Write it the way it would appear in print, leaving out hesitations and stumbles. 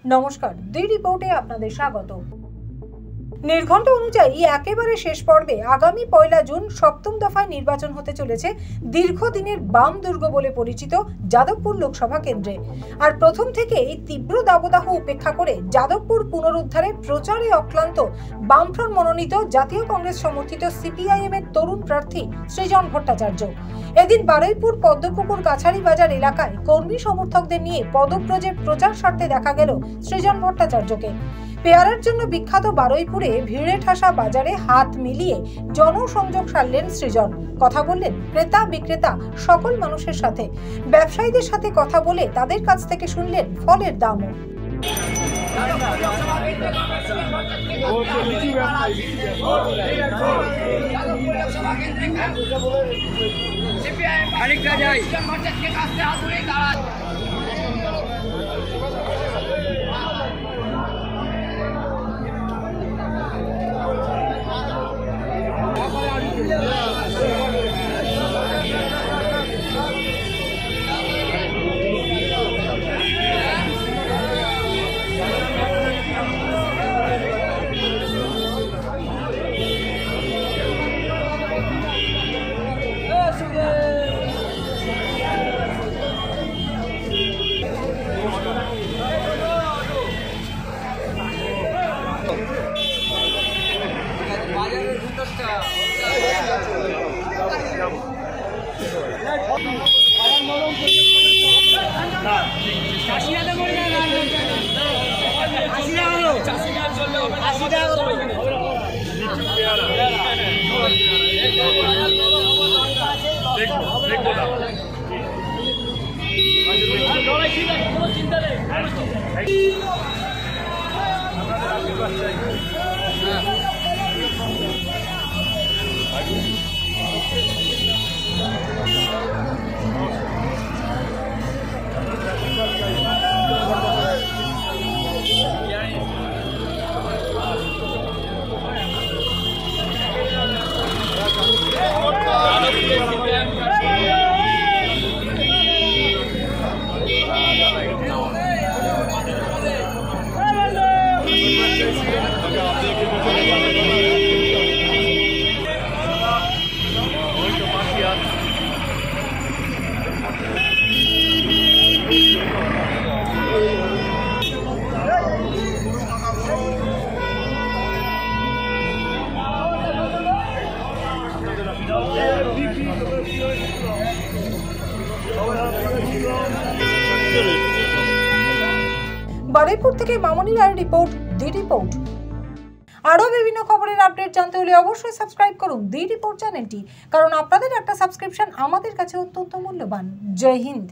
নমস্কার, দি রিপোর্টে আপনাদের স্বাগত। নির্ঘণ্ট অনুযায়ী একেবারে শেষ পর্বে আগামী 1 জুন সপ্তম দফায় নির্বাচন হতে চলেছে দীর্ঘদিনের বাম দুর্গ বলে পরিচিত যাদবপুর লোকসভা কেন্দ্রে। আর প্রথম থেকেই তীব্র দাবদাহ উপেক্ষা করে যাদবপুর পুনরুদ্ধারে প্রচারে অক্লান্ত বামফ্রন্ট মনোনীত জাতীয় কংগ্রেস সমর্থিত সিপিআইএম এর তরুণ প্রার্থী সৃজন ভট্টাচার্য। এদিন বারুইপুর পদ্মপুকুর কাছারি বাজার এলাকায় কর্মী সমর্থকদের নিয়ে পদব্রজের প্রচার স্বার্থে দেখা গেল সৃজন ভট্টাচার্যকে। পেয়ারার জন্য বিখ্যাত বারুইপুরে ভিড়ে ঠাসা বাজারে হাত মিলিয়ে জনসংযোগ সারলেন সৃজন। কথা বললেন ক্রেতা বিক্রেতা সকল মানুষের সাথে, ব্যবসায়ীদের সাথে কথা বলে তাদের কাছ থেকে শুনলেন ফলের দামও। বারুইপুর থেকে মামনি রায়ের রিপোর্ট, দি রিপোর্ট। আরও বিভিন্ন খবরের আপডেট জানতে হলে অবশ্যই সাবস্ক্রাইব করুন দি রিপোর্ট চ্যানেলটি, কারণ আপনাদের একটা সাবস্ক্রিপশন আমাদের কাছে অত্যন্ত মূল্যবান। জয় হিন্দ।